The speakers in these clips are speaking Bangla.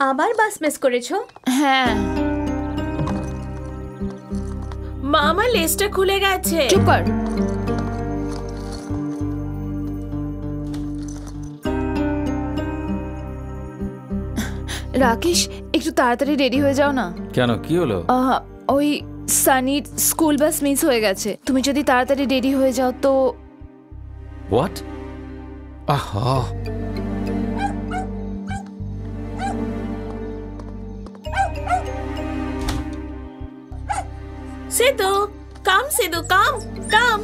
আবার বাস মিস করেছো? হ্যাঁ। মা, আমার লেজটা খুলে গেছে। চুপ কর। রাকেশ, একটু তাড়াতাড়ি রেডি হয়ে যাও না। কেন, কি হলো? ওই সানির স্কুল বাস মিস হয়ে গেছে। তুমি যদি তাড়াতাড়ি রেডি হয়ে যাও তো। হোয়াট? আহা, সিধু, কাম সিধু, কাম কাম।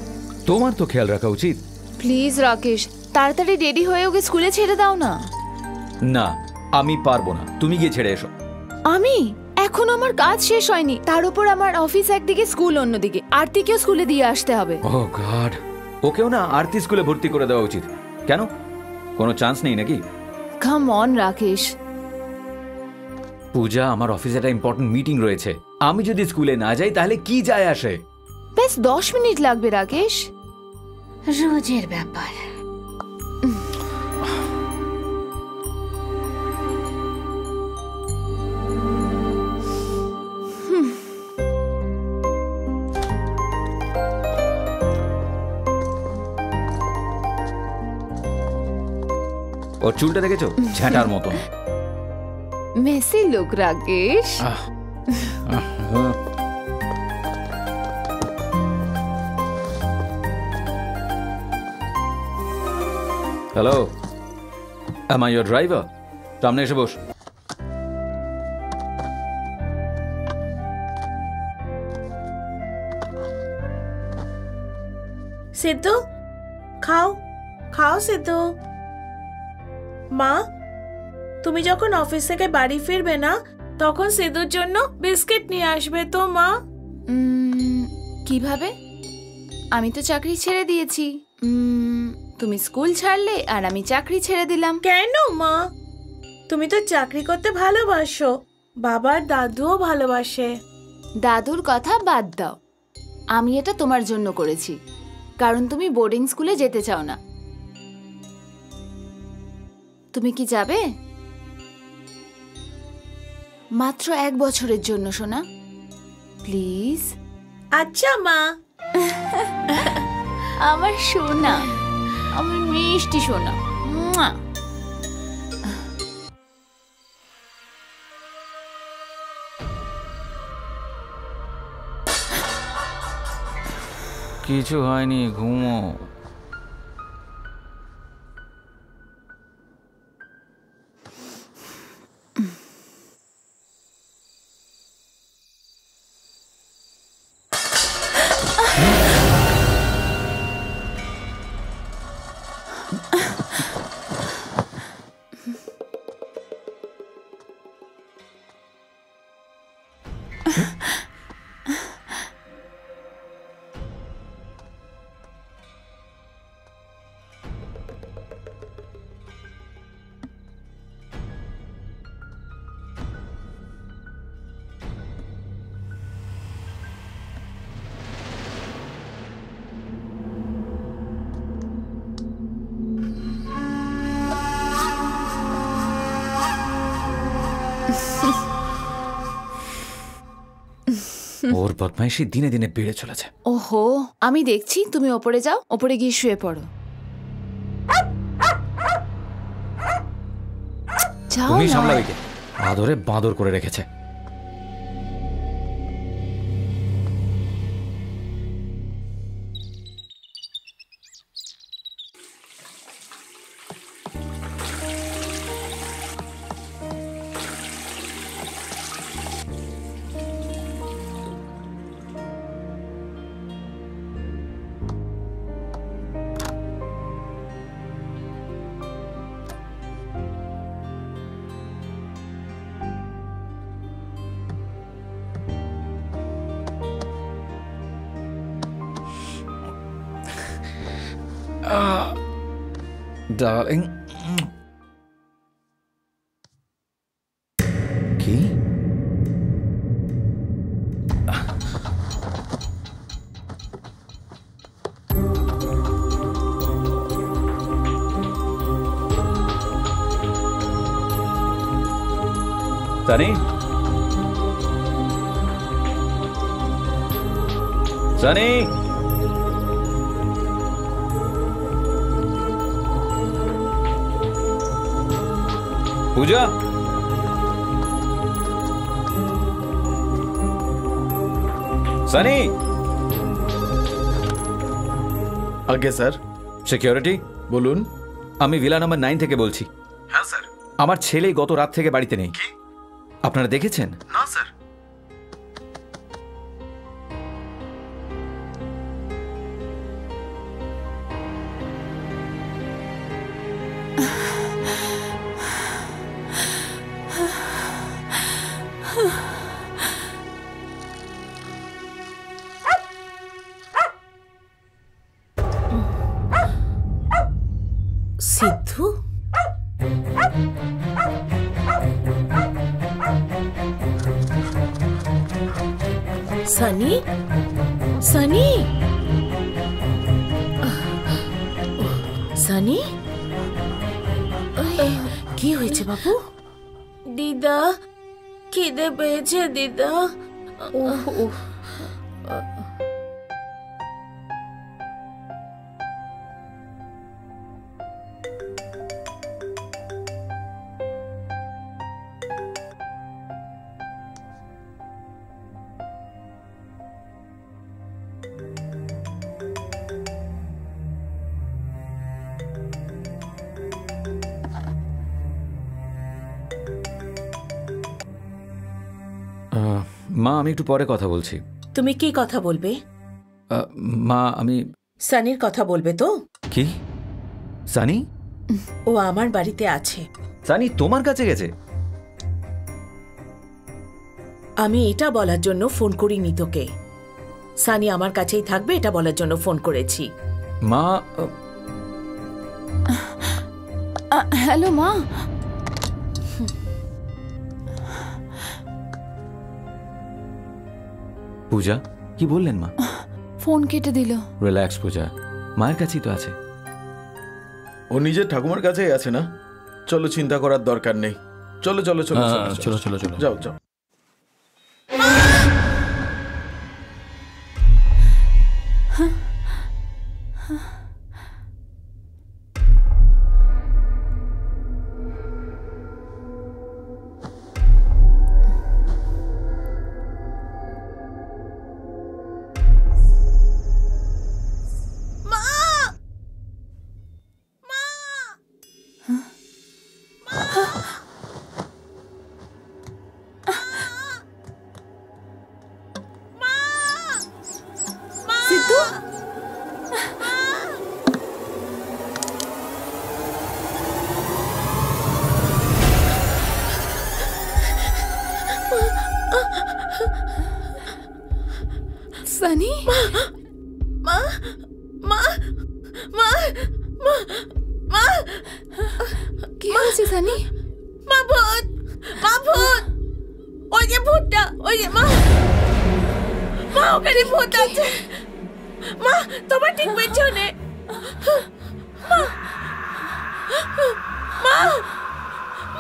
তোমার তো খেয়াল রাখা উচিত। প্লিজ রাকেশ, তাড়াতাড়ি রেডি হয়ে ওকে স্কুলে ছেড়ে দাও না। না, আমি পারবো না, তুমি গিয়ে ছেড়ে এসো। আমি এখন আমার কাজ শেষ হয়নি, তার উপর আমার অফিস একদিকে, স্কুল অন্যদিকে। আরতিকেও স্কুলে দিয়ে আসতে হবে। ওহ গড, ওকেও না আরতি স্কুলে ভর্তি করে দেওয়া উচিত। কেন, কোনো চান্স নেই নাকি? Come on Rakesh. পূজা, আমার অফিসে একটা ইম্পর্টেন্ট মিটিং রয়েছে। আমি যদি স্কুলে না যাই তাহলে কি যায় আসে? বেশ 10 মিনিট লাগবে রাকেশ। রোজের ব্যাপার। ওর চুলটা দেখেছো, ঝ্যাঁটার মতন। মেসি লোক Rakesh. Hello, am I your driver? সামনে এসে বস। সিধু, খাও খাও সিধু। মা, তুমি যখন অফিস থেকে বাড়ি ফিরবে না, তখন সিধুর জন্য বিস্কিট নিয়ে আসবে তো মা? কিভাবে? আমি তো চাকরি ছেড়ে দিয়েছি। তুমি স্কুল ছাড়লে আর আমি চাকরি ছেড়ে দিলাম। কেন মা? তুমি তো চাকরি করতে ভালোবাসো, বাবার দাদুও ভালোবাসে। দাদুর কথা বাদ দাও, আমি এটা তোমার জন্য করেছি, কারণ তুমি বোর্ডিং স্কুলে যেতে চাও না। তুমি কি যাবে? মাত্র 1 বছরের জন্য সোনা, প্লিজ। আচ্ছা মা। আমার সোনা, আমার মিষ্টি সোনা। মুয়া। কিছু হয়নি, ঘুমো। ওর বদমাইশি দিনে দিনে বেড়ে চলেছে। ওহো, আমি দেখছি তুমি ওপরে যাও, ওপরে গিয়ে শুয়ে পড়ো। যাও তুমি না। সামলাবে কে? আদরে বাঁদর করে রেখেছে। ডার্লিং, কি? সানি, সানি, পূজা, সানি। আগে স্যার। সিকিউরিটি বলুন। আমি ভিলা নাম্বার 9 থেকে বলছি। হ্যাঁ স্যার। আমার ছেলে গত রাত থেকে বাড়িতে নেই। আপনারা দেখেছেন? না স্যার। সিদ্ধু, সানি, সানি, সানি, কি হয়েছে বাবু? দিদা, খিদে পেয়েছে দিদা। মা, আমি একটু পরে কথা বলছি। তুমি কি কথা বলবে? মা, আমি সানির কথা বলবে তো? কি? সানি? ও আমার বাড়িতে আছে। সানি তোমার কাছে গেছে? আমি এটা বলার জন্য ফোন করিনি তোকে। সানি আমার কাছেই থাকবে এটা বলার জন্য ফোন করেছি। মা। হ্যালো মা। পূজা, কি বললেন মা? ফোন কেটে দিল। রিল্যাক্স পূজা, মায়ের কাছেই তো আছে। ও নিজের ঠাকুমার কাছেই আছে না? চলো, চিন্তা করার দরকার নেই। চলো চলো চলো চলো চলো চলো, যাও যাও। সিদ্ধু, সানি, মা, মা, মা, মা, মা, কি হয়েছে সানি? মা ভূত, মা ভূত, ওই যে ভূতটা, ওই যে মা, মা ওখানে ভূত আছে। মা, তোমার ঠিক পেছনে। মা, মা,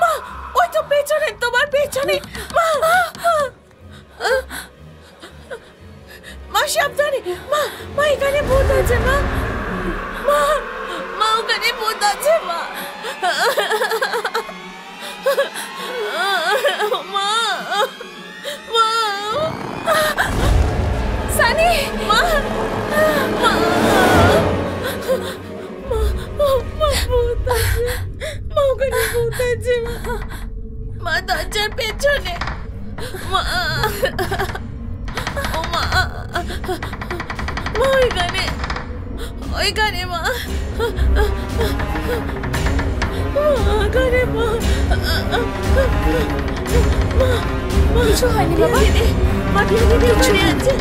মা, ওই তো পেছনে, তোমার পেছনে। মা, মা সাবধানে। মা, মা এখানে ভূত আছে। মা, মা, মা ওখানে ভূত আছে। মা, মা, মা, সানি, মা, মা, মা ভূত আছে। মা ওখানে ভূত আছে। মা দরজার পেছনে। মা, ও মা, মা ওইখানে, ওইখানে মা, ওখানে মা, মা, কিছু হয়নি বাবা? মা, ওখানে আছে।